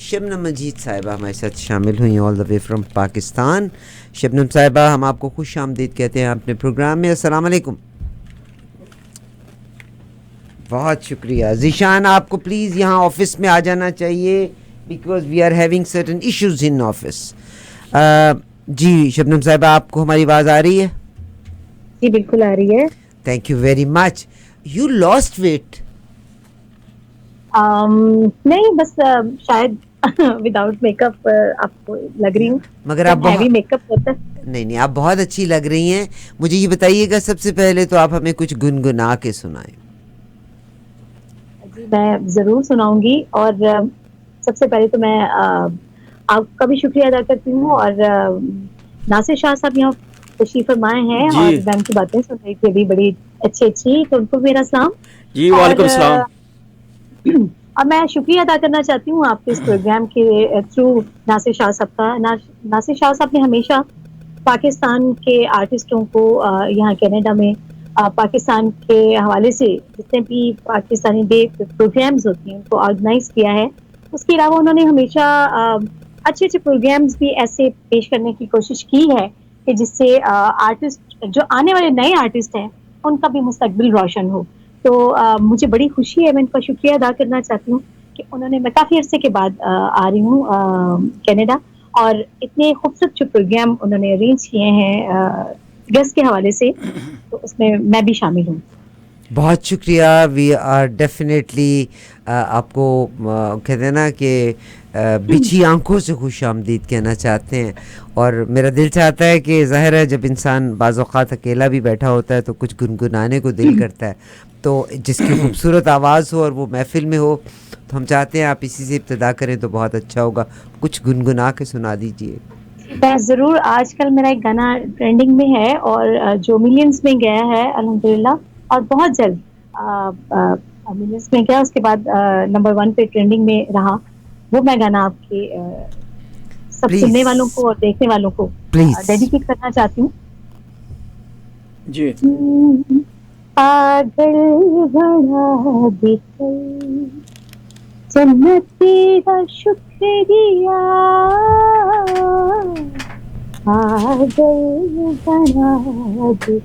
शबनम मजीद साहिबा हमारे साथ शामिल हुई all the way from Pakistan. Shabnam साहिबा, हम आपको खुश आमदीद कहते हैं अपने प्रोग्राम में। अस्सलाम वालेकुम। बहुत शुक्रिया। ज़ीशान, आपको प्लीज़ यहाँ ऑफिस में आ जाना चाहिए because we are having certain issues in office. जी शबनम साहिबा, आपको हमारी आवाज़ आ रही है? जी बिल्कुल आ रही है। Thank you very much. You lost weight? नहीं, बस शायद विदाउट मेकअप आपको लग रही हूँ, मगर आप हैवी मेकअप होता है। नहीं, आप बहुत अच्छी लग रही हैं। मुझे ये बताइएगा, सबसे पहले तो आप हमें कुछ गुनगुना के सुनाएं। जी मैं ज़रूर सुनाऊंगी। और सबसे पहले तो मैं आपका भी शुक्रिया अदा करती हूँ। और नासिर शाह साहब यहाँ तशरीफ फरमाए हैं और मैं उनकी बातें सुन रही थी अभी, बड़ी अच्छी, तो उनको मेरा सलाम जी। वालेकुम सलाम। और मैं शुक्रिया अदा करना चाहती हूँ आपके इस प्रोग्राम के थ्रू नासिर शाह साहब का। नासिर शाह साहब ने हमेशा पाकिस्तान के आर्टिस्टों को यहाँ कनाडा में पाकिस्तान के हवाले से जितने भी पाकिस्तानी डे प्रोग्राम्स होती हैं उनको ऑर्गेनाइज किया है। उसके अलावा उन्होंने हमेशा अच्छे प्रोग्राम्स भी ऐसे पेश करने की कोशिश की है कि जिससे आर्टिस्ट जो आने वाले नए आर्टिस्ट हैं उनका भी मुस्तकबिल रोशन हो। तो मुझे बड़ी खुशी है, मैं इनका शुक्रिया अदा करना चाहती हूँ कि उन्होंने, मैं काफ़ी अरसे के बाद आ रही हूँ कनाडा, और इतने खूबसूरत जो प्रोग्राम उन्होंने अरेंज किए हैं गेस्ट के हवाले से, तो उसमें मैं भी शामिल हूँ। बहुत शुक्रिया। वी आर डेफिनेटली आपको कहते हैं ना कि बिछी आंखों से खुश आमदीद कहना चाहते हैं। और मेरा दिल चाहता है कि ज़ाहिर है जब इंसान बाज़ औक़ात अकेला भी बैठा होता है तो कुछ गुनगुनाने को दिल करता है, तो जिसकी खूबसूरत आवाज़ हो और वो महफिल में हो, तो हम चाहते हैं आप इसी से इब्तिदा करें तो बहुत अच्छा होगा। कुछ गुनगुना के सुना दीजिए। मैं ज़रूर। आजकल मेरा एक गाना ट्रेंडिंग में है और जो मिलियंस में गया है अल्हम्दुलिल्लाह, और बहुत जल्द मिलियंस में गया, उसके बाद नंबर 1 पे ट्रेंडिंग में रहा। वो मैं गाना आपके सब सुनने वालों को और देखने वालों को डेडिकेट करना चाहती हूँ। जी। पागल बना दे जन्नती का शुक्रिया, पागल बना दे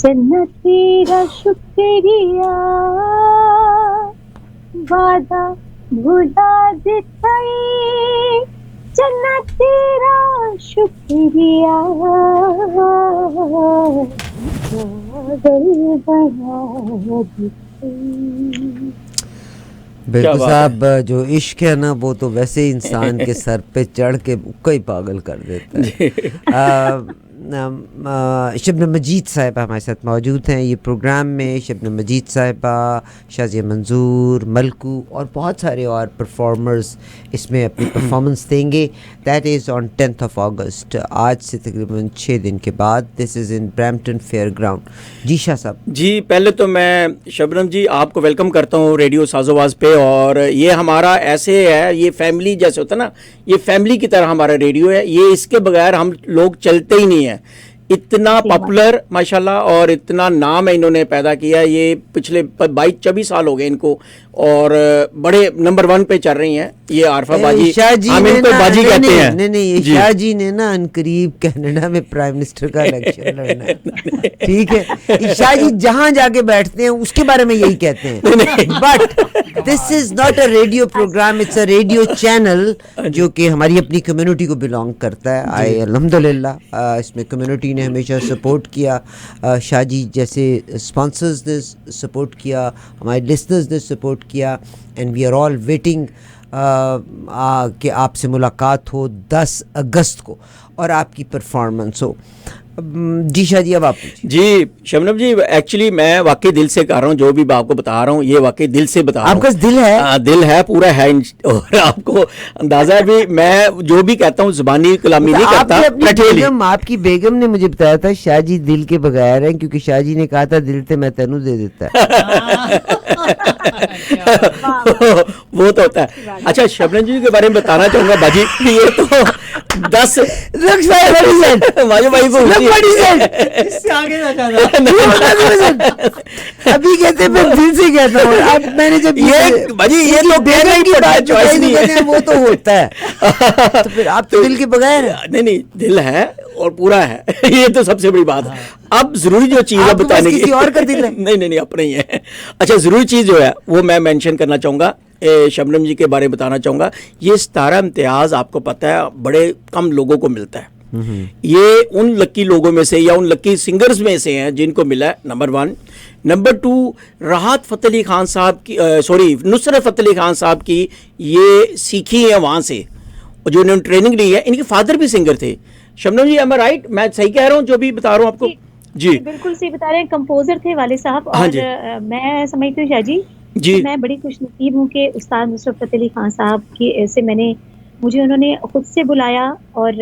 जन्नती का शुक्रिया, वादा भुला दे जन्नती का शुक्रिया, बिल्कुल साहब, जो इश्क है ना वो तो वैसे ही इंसान के सर पे चढ़ के उसको ही पागल कर देता है। शबनम मजीद साहिबा हमारे साथ मौजूद हैं ये प्रोग्राम में। शबनम मजीद साहिबा, शाज़िया मंजूर, मलकू और बहुत सारे और परफॉर्मर्स इसमें अपनी परफॉर्मेंस देंगे। That is on 10th of August, आज से तकरीबन 6 दिन के बाद। This is in Brampton fair ground. जी शाह साहब। जी, पहले तो मैं शबनम जी आपको वेलकम करता हूँ रेडियो साज़ोवाज़ पे। और ये हमारा ऐसे है, ये फैमिली जैसे होता है ना, ये फैमिली की तरह हमारा रेडियो है। ये इसके बगैर हम लोग चलते ही नहीं है। इतना पॉपुलर माशाल्लाह और इतना नाम है इन्होंने पैदा किया। ये पिछले 22-24 साल हो गए इनको और बड़े नंबर 1 पे चल रही हैं ये आरफा बाजी। हम इनको बाजी कहते हैं। नहीं, शाह जी ने ना अनकरीब कनाडा में प्राइम मिनिस्टर का इलेक्शन लड़ना है। ठीक है, शाह जी जहां जाके बैठते हैं उसके बारे में यही कहते हैं। But this is not a radio programme, it's a radio channel जो कि हमारी अपनी कम्युनिटी को बिलोंग करता है। आई अल्हम्दुलिल्लाह इसमें कम्युनिटी ने हमेशा सपोर्ट किया, शाह जी जैसे स्पॉन्सर्स ने सपोर्ट किया, हमारे लिसनर्स ने सपोर्ट किया, and we are all waiting कि आपसे मुलाकात हो 10 अगस्त को और आपकी परफॉर्मेंस हो। जी शाह जी, अब आप जी। शबनम जी, एक्चुअली मैं वाकई दिल से कह रहा हूँ, जो भी आपको बता रहा हूँ ये वाकई दिल से बता रहा हूँ। आपका दिल है? दिल है, पूरा है। और आपको अंदाजा है भी, मैं जो भी कहता हूँ जुबानी कलामी नहीं करता। आपकी बेगम ने मुझे बताया था शाह जी दिल के बगैर हैं, क्योंकि शाह जी ने कहा था दिल से मैं तेनू दे देता है। वो तो होता है। अच्छा, शबनम जी के बारे में बताना चाहूंगा बाजी, ये तो 10 भाई को what he said. इससे आगे ना जाना। अभी कहते हैं मैं दिल से कहता हूँ, अब मैंने जब ये भाजी ये तो कहना ही पड़ता है, चॉइस नहीं है। वो तो होता है। तो फिर आप तो दिल के बगैर हैं। नहीं दिल है और पूरा है ये तो सबसे बड़ी बात है। अब जरूरी जो चीज है आपके पास बताने की, किसी और का दिल है? नहीं अपना ही है। अच्छा, जरूरी चीज जो है वो मैं मेंशन करना चाहूंगा, शबनम जी के बारे में बताना चाहूंगा। ये सितारा इम्तियाज आपको पता है बड़े कम लोगों को मिलता है। ये उन लकी लोगों में से या उन लकी सिंगर्स में से हैं जिनको मिला है, नंबर 1। नंबर 2, राहत फ़तेह अली खान साहब की नुसरत फ़तेह अली खान साहब की ये सीखी है वहाँ से, और जो उन्होंने ट्रेनिंग ली है। इनके फादर भी सिंगर थे। शबनम जी, एम आई राइट? मैं सही कह रहा हूँ जो भी बता रहा हूँ आपको? जी बिल्कुल सही बता रहे हैं, कंपोजर थे वाले साहब। हाँ और जी। मैं समझती हूँ शाह जी जी। कि मैं बड़ी खुशनसीब हूँ कि उस्ताद नुसरत फ़तेह अली खान साहब की ऐसे मुझे उन्होंने खुद से बुलाया और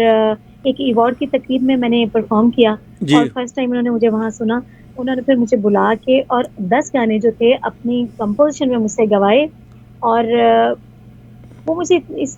एक अवार्ड की तकरीब में मैंने परफॉर्म किया। जी। और फर्स्ट टाइम उन्होंने मुझे वहाँ सुना। उन्होंने फिर मुझे बुला के और 10 गाने जो थे अपनी कंपोजिशन में मुझसे गवाए। और वो मुझे इस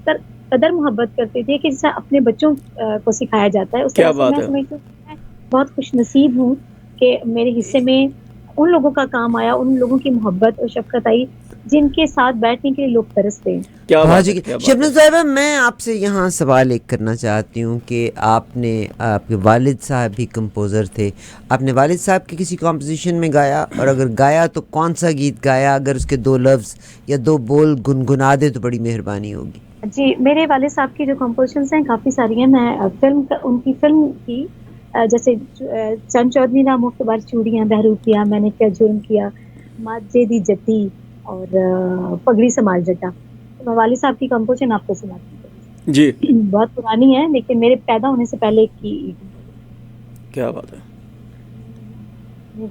कदर मोहब्बत करते थे कि जैसा अपने बच्चों को सिखाया जाता है। उस क्या तरह से बात मैं है। समझती हूँ मैं बहुत खुशनसीब हूँ कि मेरे हिस्से में उन लोगों का काम आया, उन लोगों की मोहब्बत और शफकत आई जिनके साथ बैठने के लिए लोग तरसते हैं। क्या बात है, जी। क्या बात शबनम है। साहिबा, मैं आपसे यहाँ सवाल एक करना चाहती हूँ कि आपके वालिद साहब भी कंपोज़र थे। आपने वालिद साहब के किसी कॉम्पोजिशन में गाया, और अगर गाया तो कौन सा गीत गाया? अगर उसके 2 लफ्ज़ या 2 बोल गुनगुना दे तो बड़ी मेहरबानी होगी। जी, मेरे वालिद साहब की जो कंपोजिशंस हैं काफ़ी सारी हैं। मैं उनकी फिल्म की जैसे चंद चौधरी ना मुख्तबार चूड़ियाँ बहरूपिया, मैंने क्या जुर्म किया, माजे दी जती और पगड़ी संभाल जटा। तो मैं वालिद साहब की कंपोजिशन आपको सुनाती हूँ। जी, बहुत पुरानी है लेकिन मेरे पैदा होने से पहले की। क्या बात है।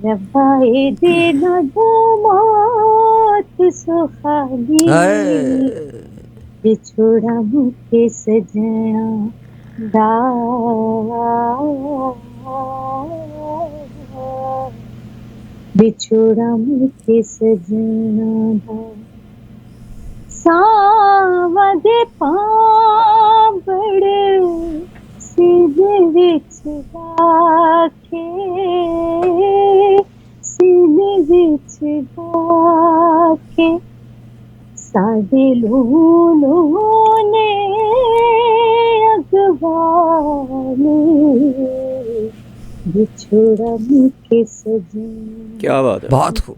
रब्बाए देना दो मौत सुहानी, बिछोड़ा मुझे सजना दा, बिछोड़ा मुझे सजना दा, सावद पांबड़ सीधे विच राखे, सीधे विच राखे, सादे लूलों ने अगवाने, बिछोड़ा मुझे सजना। क्या बात है। बहुत खूब,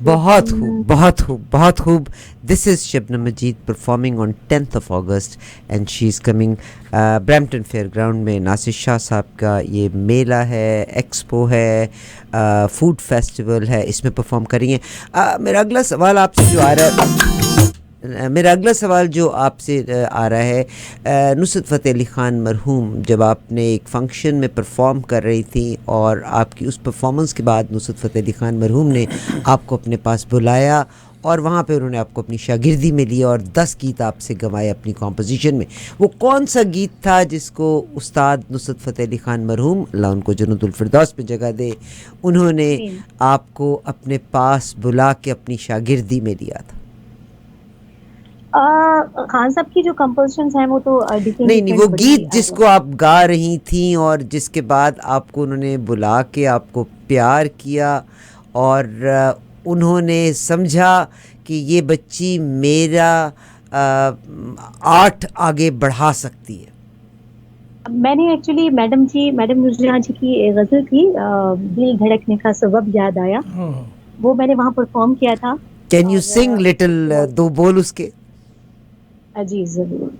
बहुत खूब, बहुत खूब, बहुत खूब। This is Shabnam Majeed performing on 10th of August and she is coming Brampton fair ground में। नासिर शाह साहब का ये मेला है, एक्सपो है, फूड फेस्टिवल है, इसमें परफॉर्म करेंगे। मेरा अगला सवाल आपसे जो आ रहा है, आ रहा है, नुसरत फ़तेह अली ख़ान मरहूम जब आपने एक फ़ंक्शन में परफॉर्म कर रही थी और आपकी उस परफॉर्मेंस के बाद नुसरत फ़तेह अली ख़ान मरहूम ने आपको अपने पास बुलाया और वहाँ पे उन्होंने आपको अपनी शागिर्दी में लिया और 10 गीत आपसे गवाए अपनी कॉम्पोजिशन में। वो कौन सा गीत था जिसको उस्ताद नुसरत फ़तेह अली ख़ान मरहूम, अल्लाह उनको जन्नतुल फिरदौस में जगह दे, उन्होंने आपको अपने पास बुला के अपनी शागिर्दी में लिया था? खान साहब की जो कंपोजिशंस हैं वो तो नहीं, वो गीत जिसको आप गा रही थी और जिसके बाद आपको उन्होंने बुला के आपको प्यार किया और उन्होंने समझा कि ये बच्ची मेरा आर्ट आगे बढ़ा सकती है। मैंने एक्चुअली मैडम नूरजहां जी की गज़ल थी, दिल धड़कने का सबब याद आया, वो मैंने वहाँ परफॉर्म किया था। कैन यू सिंग लिटिल 2 बोल उसके? जी जरूर।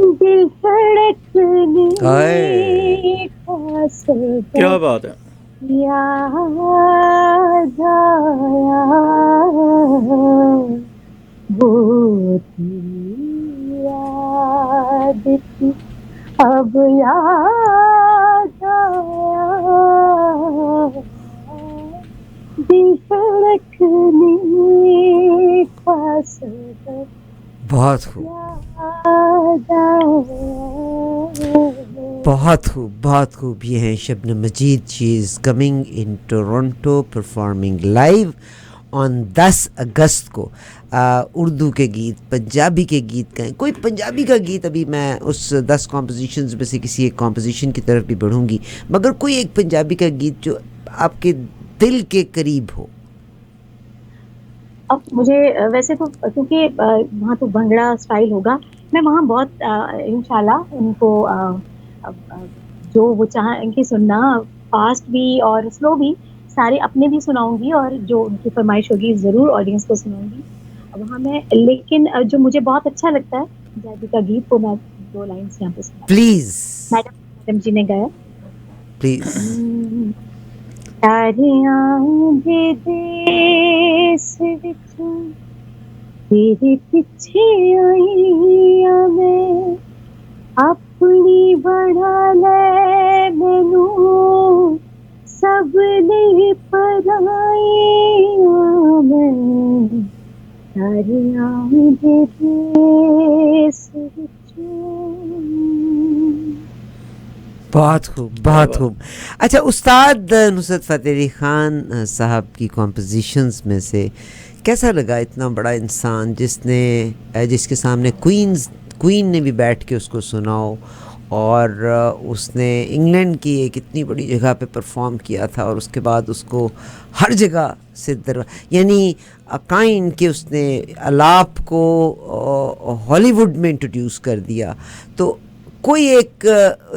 दिल धड़कने का सबब क्या बात है। याद आया, वो तेरी याद थी अब याद आया, दिल धड़कने का सबब बहुत खूब, याद आया। बहुत खूब, बहुत खूब। ये हैं Shabnam Majeed. She is coming in Toronto performing live on 10 अगस्त को। उर्दू के गीत, पंजाबी के गीत गाएं। कोई पंजाबी का गीत, अभी मैं उस 10 कॉम्पोजिशंस में से किसी एक कॉम्पोजिशन की तरफ भी बढ़ूंगी, मगर कोई एक पंजाबी का गीत जो आपके दिल के करीब हो। अब मुझे वैसे तो क्योंकि वहाँ तो भंगड़ा स्टाइल होगा, मैं वहाँ बहुत इंशाल्लाह उनको जो वो चाहेंगे सुनना, फास्ट भी और स्लो भी, सारे अपने भी सुनाऊंगी और जो उनकी फरमाइश होगी ज़रूर ऑडियंस को सुनाऊंगी वहाँ मैं। लेकिन जो मुझे बहुत अच्छा लगता है पंजाबी का गीत, वो मैं 2 लाइन्स यहाँ पे सुना, प्लीज, मैडम जी ने गाया। प्लीज। तारियां दे देस विचों तेरे पिछे आई आ मैं, अपनी बना ले मैनू सब ने पराई आ मैं, तारियां दे देस विचों। बहुत खूब, बहुत खूब। अच्छा, उस्ताद नुसरत फ़तेह अली ख़ान साहब की कॉम्पोजिशंस में से कैसा लगा इतना बड़ा इंसान जिसके सामने क्वीन ने भी बैठ के उसको सुना हो, और उसने इंग्लैंड की एक इतनी बड़ी जगह पे परफॉर्म किया था, और उसके बाद उसको हर जगह से यानी काइंड के उसने अलाप को हॉलीवुड में इंट्रोड्यूस कर दिया। तो कोई एक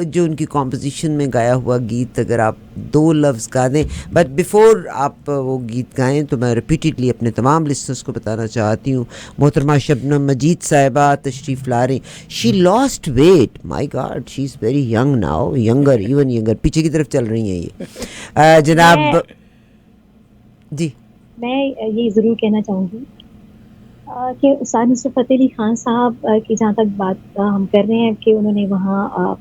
जो उनकी कॉम्पोजिशन में गाया हुआ गीत अगर आप 2 लफ्ज़ गा दें। बट बिफोर आप वो गीत गाएं तो मैं रिपीटेडली अपने तमाम लिसनर्स को बताना चाहती हूँ, मोहतरमा शबनम मजीद साहिबा तशरीफ़ ला रही। She lost weight, my God, she is very young now, younger, even younger. पीछे की तरफ चल रही हैं ये जनाब जी। मैं ये ज़रूर कहना चाहूँगी कि उस्ताद नुसरत फ़तेह अली ख़ान साहब की जहाँ तक बात हम कर रहे हैं कि उन्होंने वहाँ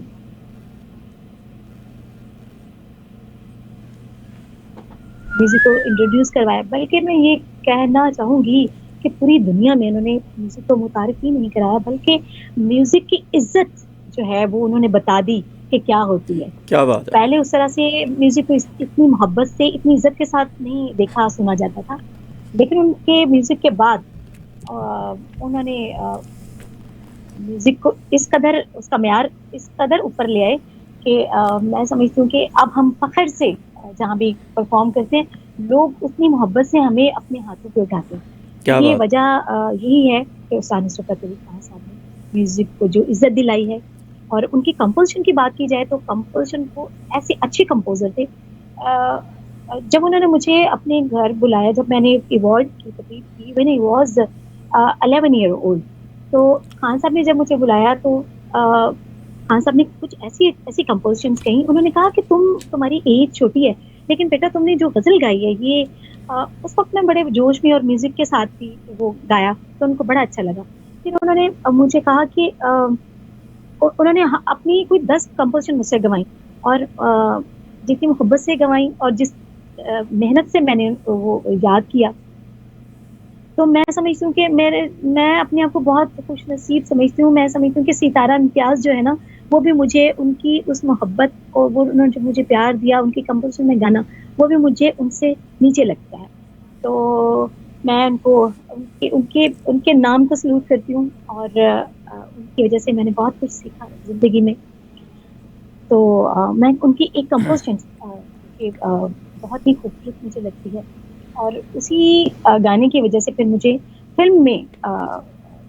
म्यूज़िक को इंट्रोड्यूस करवाया, बल्कि मैं ये कहना चाहूँगी कि पूरी दुनिया में उन्होंने म्यूज़िक को मुतारिफ ही नहीं कराया, बल्कि म्यूज़िक की इज्जत जो है वो उन्होंने बता दी कि क्या होती है। क्या बात है। पहले उस तरह से म्यूज़िक को इतनी मोहब्बत से, इतनी इज्जत के साथ नहीं देखा सुना जाता था, लेकिन उनके म्यूज़िक के बाद उन्होंने म्यूजिक को इस कदर, उसका म्यार इस कदर ऊपर ले आए कि मैं समझती हूँ कि अब हम फख्र से जहाँ भी परफॉर्म करते हैं, लोग उतनी मोहब्बत से हमें अपने हाथों पे उठाते हैं। ये वजह यही है कि उस्ताद नुसरत फ़तेह अली ख़ान साहब ने म्यूजिक को जो इज्जत दिलाई है। और उनकी कंपोजिशन की बात की जाए तो कंपोजिशन को ऐसे अच्छे कंपोजर थे। जब उन्होंने मुझे अपने घर बुलाया, जब मैंने अवार्ड की तकरीब की, when I was 11 year old, तो खान साहब ने जब मुझे बुलाया तो खान साहब ने कुछ ऐसी कंपोजिशंस कही। उन्होंने कहा कि तुम्हारी एज छोटी है, लेकिन बेटा तुमने जो गज़ल गाई है ये उस वक्त मैं बड़े जोश में और म्यूजिक के साथ भी वो गाया, तो उनको बड़ा अच्छा लगा। फिर उन्होंने मुझे कहा कि उन्होंने अपनी कोई 10 कंपोजिशन मुझसे गवाई, और जितनी मोहब्बत से गवाई और जिस मेहनत से मैंने वो याद किया, तो मैं समझती हूँ कि मैं अपने आप को बहुत खुश नसीब समझती हूँ। मैं समझती हूँ कि सितारा इम्तियाज़ जो है ना, वो भी मुझे उनकी उस मोहब्बत और वो उन्होंने जो मुझे प्यार दिया उनकी कंपोजिशन में गाना, वो भी मुझे उनसे नीचे लगता है। तो मैं उनको उनके नाम को सलूट करती हूँ, और उनकी वजह से मैंने बहुत कुछ सीखा ज़िंदगी में। तो मैं उनकी एक कंपोजिशन बहुत ही खूबसूरत मुझे लगती है, और उसी गाने की वजह से फिर मुझे फिल्म में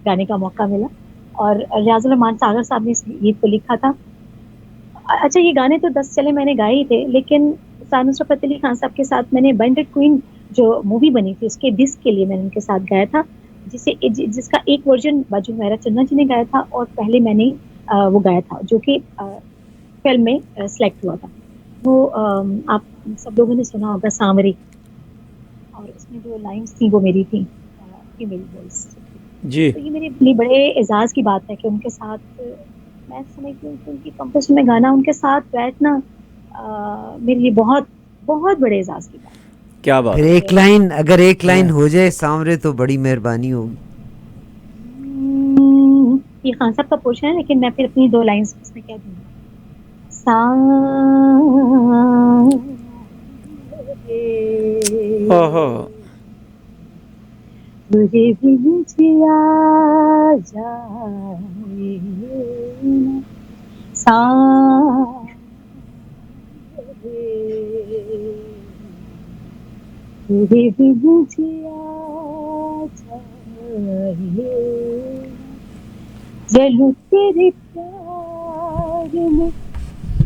गाने का मौका मिला, और रियाजुल रहमान सागर साहब ने इस गीत को लिखा था। अच्छा, ये गाने तो 10 चले मैंने गाए ही थे, लेकिन उस्ताद नुसरत फ़तेह अली ख़ान साहब के साथ मैंने बैंडेड क्वीन जो मूवी बनी थी उसके डिस्क के लिए मैंने उनके साथ गाया था, जिसका एक वर्जन बाजू मेहरा चन्ना जी ने गाया था, और पहले मैंने वो गाया था जो कि फिल्म में सेलेक्ट हुआ था। वो आप सब लोगों ने सुना होगा, सांवरी, और उसमें जो लाइन्स थी वो मेरी थी, फीमेल वॉइस जी। तो ये मेरे लिए बड़े एजाज़ की बात है कि उनके साथ मैं समझती हूँ कि उनकी कंपोजिशन में गाना उनके साथ बैठना मेरे लिए बहुत बहुत बड़े एजाज की बात है। क्या बात फिर है। अगर एक लाइन हो जाए सांवरे तो बड़ी मेहरबानी होगी। ये खान साहब का पोर्शन है, लेकिन मैं फिर अपनी 2 लाइंस इसमें क्या दूंगी। ओहो। तुझे भी मुझे आ जाए ना तुझे भी मुझे आ जाए जलूं तेरे प्यार में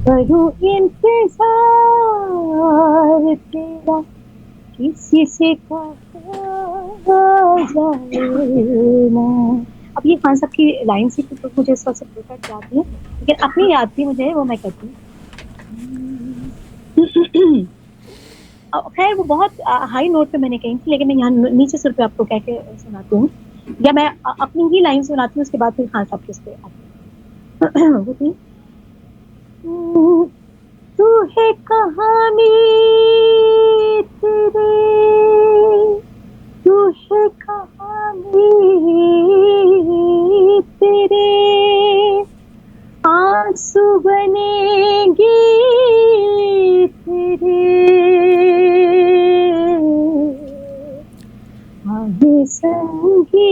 करूं इंतजार तेरा किसी से कहा जाए ना। अब ये खान साहब की लाइन से तो मुझे इस वक्त से परफेक्ट याद नहीं है, लेकिन अपनी याद थी मुझे, वो मैं कहती हूँ। खैर वो बहुत हाई नोट पे मैंने कही थी, लेकिन मैं यहाँ नीचे सुर पे आपको कह के सुनाती हूँ, या मैं अपनी ही लाइन सुनाती हूँ, उसके बाद फिर खान साहब के उस पे आती हूँ। वो थी, तू है कहानी तेरे, तू है कहानी तेरे, आंसू बनेगी तेरे, आगे संगी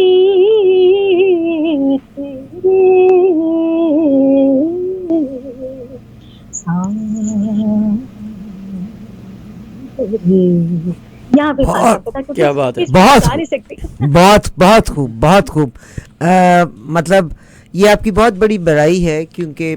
तेरे, यहाँ पे खान साहब का था, क्या बात है। इस पे बहुत गा नहीं सकती। बहुत बहुत खूब, बहुत खूब। मतलब ये आपकी बहुत बड़ी बड़ाई है, क्योंकि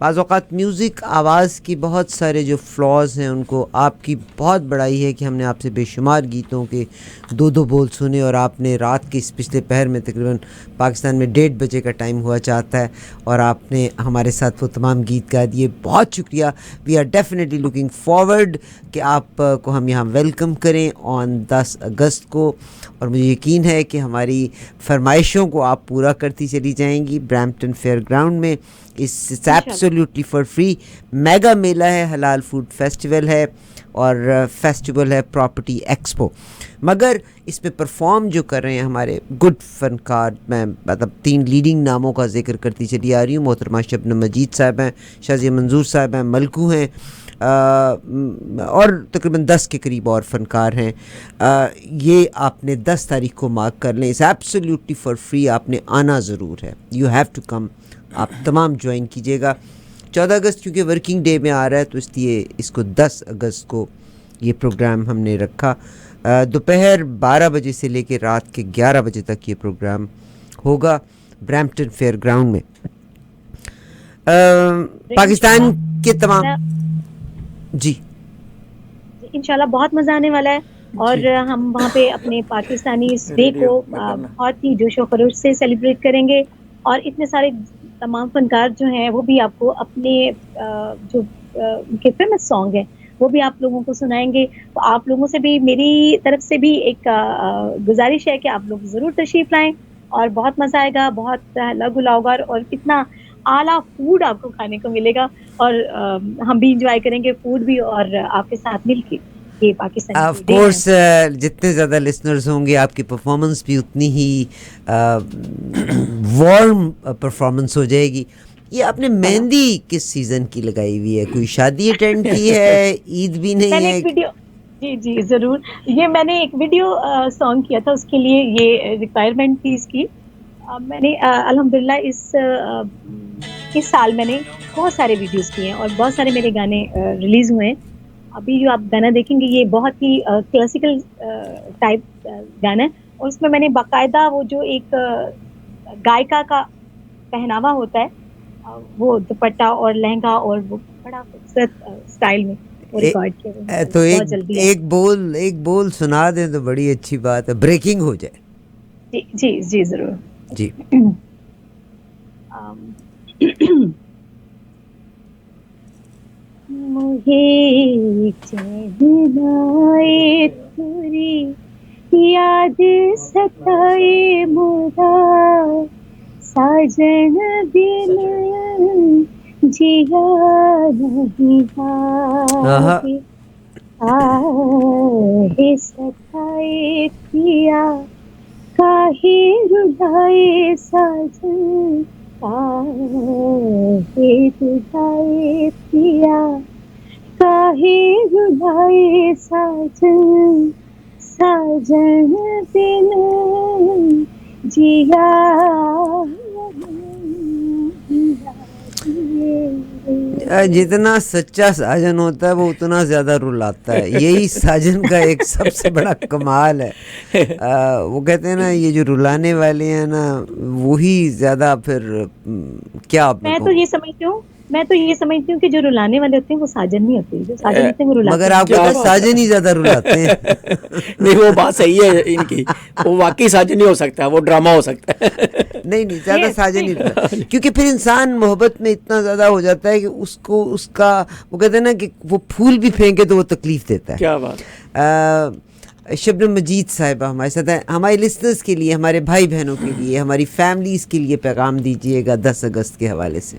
बाज़ औक़ात म्यूज़िक आवाज़ की बहुत सारे जो फ्लॉज़ हैं उनको आपकी बहुत बड़ाई है कि हमने आपसे बेशुमार गीतों के 2-2 बोल सुने, और आपने रात के इस पिछले पहर में तकरीबन पाकिस्तान में 1:30 बजे का टाइम हुआ चाहता है, और आपने हमारे साथ वो तमाम गीत गा दिए। बहुत शुक्रिया। We are definitely looking forward कि आप को हम यहाँ वेलकम करें ऑन 10 अगस्त को, और मुझे यकीन है कि हमारी फरमाइशों को आप पूरा करती चली जाएंगी। ब्रैम्पटन फेयर ग्राउंड में it's absolutely for free. Mega मेला है, हलाल फूड फेस्टिवल है, और फेस्टिवल है प्रॉपर्टी एक्सपो। मगर इस पे परफॉर्म जो कर रहे हैं हमारे गुड फनकार, मैं मतलब 3 लीडिंग नामों का जिक्र करती चली आ रही हूँ। मोहतरमा शबनम मजीद साहब हैं, शाज़िया मंजूर साहब हैं, मलकू हैं, और तकरीबन 10 के करीब और फनकार हैं। ये आपने 10 तारीख को मार्क कर लें। इट्स एब्सोल्युटली फॉर फ्री, आपने आना ज़रूर है। You have to come. आप तमाम ज्वाइन कीजिएगा। 14 अगस्त क्योंकि वर्किंग डे में आ रहा है, तो इसलिए इसको 10 अगस्त को ये प्रोग्राम हमने रखा। दोपहर 12 बजे से लेकर रात के 11 बजे तक ये प्रोग्राम होगा ब्रैम्पटन फेयर ग्राउंड में। पाकिस्तान के तमाम जी इंशाल्लाह बहुत मजा आने वाला है, और हम वहाँ पे अपने पाकिस्तानी इस डे को बहुत ही जोशो खरोश से सेलिब्रेट करेंगे, और इतने सारे तमाम फनकार जो हैं वो भी आपको अपने जो उनके फेमस सॉन्ग हैं वो भी आप लोगों को सुनाएंगे। तो आप लोगों से भी मेरी तरफ से भी एक गुजारिश है कि आप लोग ज़रूर तशरीफ़ लाएं, और बहुत मज़ा आएगा, बहुत हल्ला गुल्ला होगा, और इतना आला फूड आपको खाने को मिलेगा, और हम भी इंजॉय करेंगे फूड भी, और आपके साथ मिलके ये पाकिस्तानी ऑफ कोर्स जितने ज़्यादा लिसनर्स होंगे आपकी परफॉर्मेंस भी उतनी ही वार्म परफॉर्मेंस हो जाएगी। ये आपने मेहंदी किस सीज़न की लगाई हुई है? कोई शादी अटेंड की है? ईद भी नहीं मैंने है? एक वीडियो जी ज़रूर, ये मैंने एक वीडियो सॉन्ग किया था, उसके लिए ये रिक्वायरमेंट थी इसकी। मैंने अल्हम्दुलिल्लाह इस साल मैंने बहुत सारे वीडियोस किए हैं, और बहुत सारे मेरे गाने रिलीज़ हुए हैं। अभी जो आप गाना देखेंगे ये बहुत ही क्लासिकल टाइप गाना है, और उसमें मैंने बाकायदा वो जो एक गायिका का पहनावा होता है, वो दुपट्टा और लहंगा, और वो बड़ा खूबसूरत स्टाइल में वो रिकॉर्ड किया हुआ है। तो बहुत जल्दी है। एक बोल सुना दें तो बड़ी अच्छी बात है, ब्रेकिंग हो जाए। जी ज़रूर जी। मुझे चैन आए तेरी याद सताए मोरा, साजन बिन जिया नहीं लागे, आहे सताए पिया काहे रुलाए साजन, काहे रुलाए पिया काहे रुलाए साजन, साजन बिन जिया नहीं लागे। जितना सच्चा साजन होता है वो उतना ज्यादा रुलाता है, यही साजन का एक सबसे बड़ा कमाल है। वो कहते हैं ना, ये जो रुलाने वाले हैं ना वही ज्यादा फिर क्या आप मैं तो ये समझती हूँ कि जो रुलाने वाले होते हैं वो साजन नहीं होते, जो साजन होते हैं वो रुलाते हैं। मगर आपको तो साजन ही ज्यादा रुलाते हैं। नहीं, वो बात सही है इनकी, वो वाकई साजन नहीं हो सकता, वो ड्रामा हो सकता है। नहीं ज्यादा साजन नहीं रुलाता, क्योंकि फिर इंसान मोहब्बत में इतना ज्यादा हो जाता है कि उसको उसका वो कहते हैं ना कि वो फूल भी फेंके तो वो तकलीफ देता है। क्या बात। शबनम मजीद साहिबा हमारे साथ हैं। हमारे लिसनर्स के लिए, हमारे भाई बहनों के लिए, हमारी फैमिलीज के लिए पैगाम दीजिएगा 10 अगस्त के हवाले से।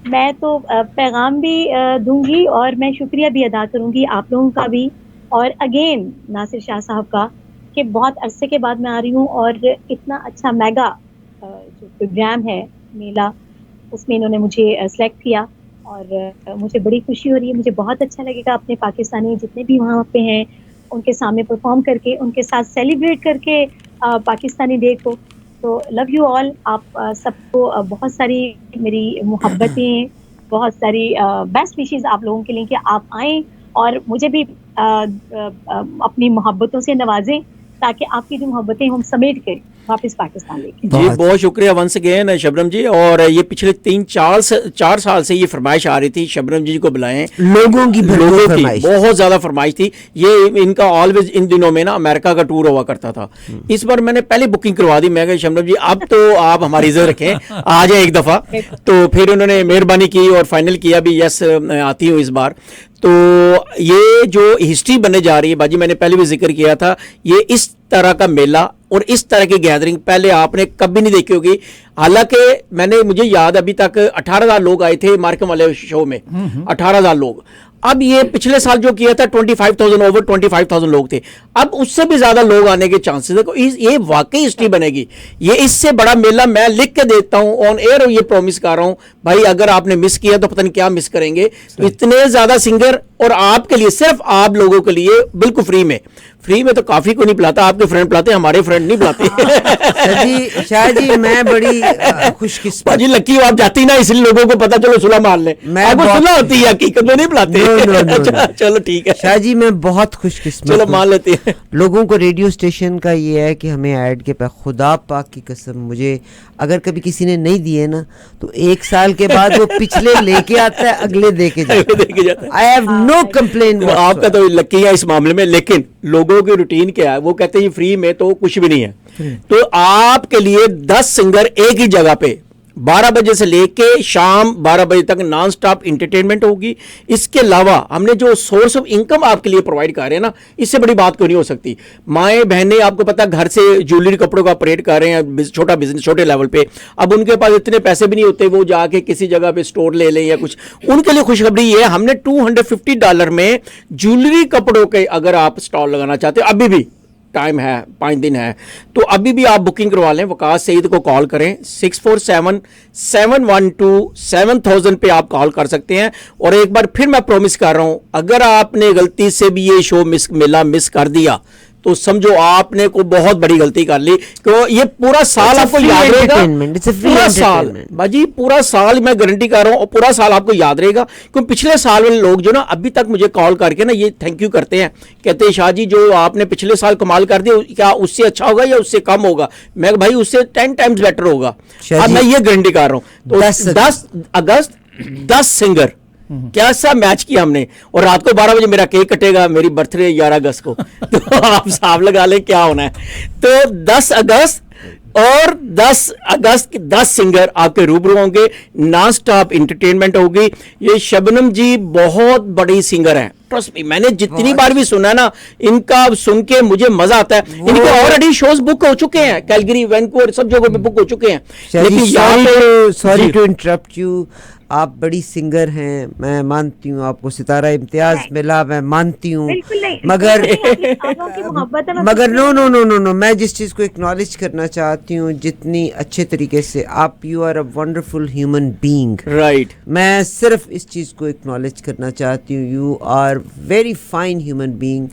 मैं तो पैगाम भी दूंगी और मैं शुक्रिया भी अदा करूंगी आप लोगों का भी, और अगेन नासिर शाह साहब का, कि बहुत अरसे के बाद मैं आ रही हूँ और इतना अच्छा मेगा जो प्रोग्राम है मेला, उसमें इन्होंने मुझे सेलेक्ट किया और मुझे बड़ी खुशी हो रही है। मुझे बहुत अच्छा लगेगा अपने पाकिस्तानी जितने भी वहाँ पे हैं उनके सामने परफॉर्म करके, उनके साथ सेलिब्रेट करके पाकिस्तानी डे को। तो लव यू ऑल, आप सबको बहुत सारी मेरी मोहब्बतें, बहुत सारी बेस्ट विशेस आप लोगों के लिए कि आप आएँ और मुझे भी अपनी मोहब्बतों से नवाजें, ताकि आपकी जो मोहब्बतें हम समेट के वापस पाकिस्तान लेके। जी बहुत शुक्रिया वंस अगेन शबनम जी। और ये पिछले 3-4 साल से ये फरमाइश आ रही थी शबनम जी को बुलाएं, लोगों की बहुत ज्यादा फरमाइश थी। ये इनका ऑलवेज इन दिनों में ना अमेरिका का टूर हुआ करता था। इस बार मैंने पहले बुकिंग करवा दी। मैं कहा शबनम जी अब तो आप हमारी इज्जत रखें, आ जाए एक दफा। तो फिर उन्होंने मेहरबानी की और फाइनल किया भी, यस आती हूँ इस बार। तो ये जो हिस्ट्री बनने जा रही है बाजी, मैंने पहले भी जिक्र किया था, ये इस तरह का मेला और इस तरह की गैदरिंग पहले आपने कभी नहीं देखी होगी। हालांकि मुझे याद अभी तक 18,000 लोग आए थे मार्कम वाले शो में, 18,000 लोग। अब ये पिछले साल जो किया था 25,000, ओवर 25,000 लोग थे। अब उससे भी ज्यादा लोग आने के चांसेस है। ये वाकई हिस्ट्री बनेगी। ये इससे बड़ा मेला मैं लिख के देता हूं ऑन एयर, ये प्रॉमिस कर रहा हूं भाई, अगर आपने मिस किया तो पता नहीं क्या मिस करेंगे। इतने ज्यादा सिंगर, और आपके लिए, सिर्फ आप लोगों के लिए बिल्कुल फ्री में तो काफी को नहीं पिलाता, आपके फ्रेंड पिलाते, हमारे फ्रेंड नहीं पिलाते। शाह जी मैं बड़ी खुशकिस्मत जी, लकी आप जाती ना, इसलिए लोगों को पता चलो सुलह मान ले। आपको सुलह होती है, हकीकत में नहीं पिलाते। चलो ठीक है शाह जी, मैं बहुत खुशकिस्मत, चलो मान लेते हैं। लोगों को रेडियो स्टेशन का ये है कि हमें ऐड के पे, खुदा पाक की कसम, मुझे अगर कभी किसी ने नहीं दिए ना तो 1 साल के बाद वो पिछले लेके आता है, अगले देके जाता है। I have no complain. आपका तो लकी है इस मामले में, लेकिन लोगों की रूटीन क्या है, वो कहते हैं फ्री में तो कुछ भी नहीं है। तो आपके लिए 10 सिंगर एक ही जगह पे 12 बजे से लेके शाम 12 बजे तक नॉन स्टॉप इंटरटेनमेंट होगी। इसके अलावा हमने जो सोर्स ऑफ इनकम आपके लिए प्रोवाइड कर रहे हैं ना, इससे बड़ी बात क्यों नहीं हो सकती। माएँ बहनें, आपको पता घर से ज्वेलरी कपड़ों का ऑपरेट कर रहे हैं, छोटा बिजनेस छोटे लेवल पे, अब उनके पास इतने पैसे भी नहीं होते वो जाके किसी जगह पे स्टोर ले लें या कुछ। उनके लिए खुशखबरी ये है, हमने $250 में ज्वेलरी कपड़ों के अगर आप स्टॉल लगाना चाहते हैं, अभी भी टाइम है, 5 दिन है, तो अभी भी आप बुकिंग करवा लें। वकास सईद को कॉल करें, 647-712-7000 पे आप कॉल कर सकते हैं। और एक बार फिर मैं प्रॉमिस कर रहा हूं, अगर आपने गलती से भी ये शो मेला मिस कर दिया तो समझो आपने को बहुत बड़ी गलती कर ली। क्यों, ये पूरा साल आपको याद रहेगा, पूरा साल बाजी, पूरा साल मैं गारंटी कर रहा हूं, और पूरा साल आपको याद रहेगा। क्योंकि पिछले साल वाले लोग जो ना अभी तक मुझे कॉल करके ना ये थैंक यू करते हैं, कहते हैं शाह जी जो आपने पिछले साल कमाल कर दिया, क्या उससे अच्छा होगा या उससे कम होगा? मैं भाई उससे 10 टाइम्स बेटर होगा। अब मैं ये गारंटी कर रहा हूं। तो 10 अगस्त 10 सिंगर, क्या सा मैच किया हमने। और रात को 12 बजे मेरा केक कटेगा, मेरी बर्थडे 11 अगस्त को। तो आप हिसाब लगा लें क्या होना है। तो 10 अगस्त और 10 अगस्त के 10 सिंगर आपके रूबरू होंगे, नॉन स्टॉप इंटरटेनमेंट होगी। ये शबनम जी बहुत बड़ी सिंगर है, ट्रस्ट मी, मैंने जितनी बार भी सुना ना इनका, सुन के मुझे मजा आता है। इनके ऑलरेडी शोज बुक हो चुके हैं, कैलगरी, वैंकूवर, सब जगहों पे बुक हो चुके हैं। लेकिन यहाँ पे सॉरी टू इंटरप्ट यू, आप बड़ी सिंगर हैं, मैं मानती हूँ, आपको सितारा इम्तियाज मिला, मैं मानती हूँ, बिल्कुल नहीं, मगर आपलोगों की मोहब्बत है, मैं मगर no no no no no, मैं जिस चीज़ को एक्नॉलेज करना चाहती हूँ जितनी अच्छे तरीके से आप, you are a wonderful human being, right, मैं सिर्फ इस चीज़ को एक्नॉलेज करना चाहती हूँ, you are very fine human being.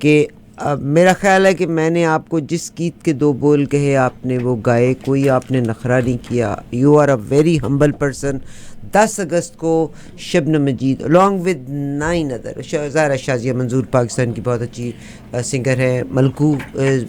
के मेरा ख्याल है कि मैंने आपको जिस गीत के 2 बोल कहे आपने वो गाए, कोई आपने नखरा नहीं किया, you are a very humble person. 10 अगस्त को Shabnam Majeed along with 9 other, Zahira Shazia Manzoor Pakistan की बहुत अच्छी सिंगर है, मलकू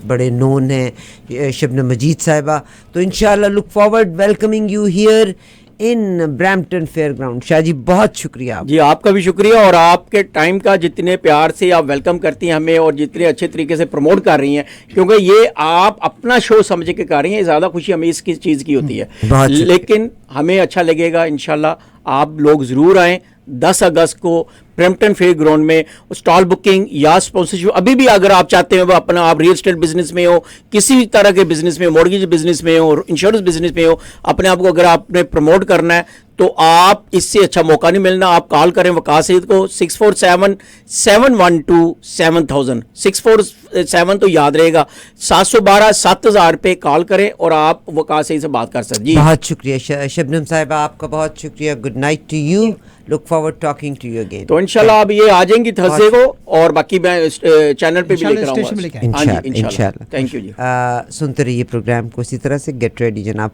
बड़े नोन हैं, शबनम मजीद साहिबा, तो इंशाल्लाह look forward welcoming you here in Brampton fair ground. Shah ji बहुत शुक्रिया जी, आपका भी शुक्रिया, और आपके टाइम का जितने प्यार से आप वेलकम करती हैं हमें और जितने अच्छे तरीके से प्रमोट कर रही हैं, क्योंकि ये आप अपना शो समझ के कर रही हैं, ज़्यादा खुशी हमें इसकी चीज़ की होती है। लेकिन हमें अच्छा लगेगा, इंशाल्लाह आप लोग ज़रूर आएँ 10 अगस्त को ब्रैम्पटन फेयर ग्राउंड में। स्टॉल बुकिंग या स्पॉन्सरशिप अभी भी अगर आप चाहते हैं, वो अपना, आप रियल एस्टेट बिजनेस में हो, किसी भी तरह के बिजनेस में, मॉर्गेज बिजनेस में हो, इंश्योरेंस बिजनेस में हो, अपने आप को अगर आपने प्रमोट करना है तो आप, इससे अच्छा मौका नहीं मिलना। आप कॉल करें वकास सईद को 647-712-7000, 647 तो याद रहेगा, 712-7000 पे कॉल करें और आप वकास सईद से बात कर सकते हैं। बहुत शुक्रिया शबनम साहिबा, आपका बहुत शुक्रिया। Good night to you, look forward talking to you again. तो इंशाल्लाह अब ये आ जाएंगी थर्सडे को, और बाकी मैं चैनल पे भी लेकर आऊंगा इंशाल्लाह। थैंक यू जी। सुनते रहिए प्रोग्राम को इसी तरह से। गेट रेडी जनाब।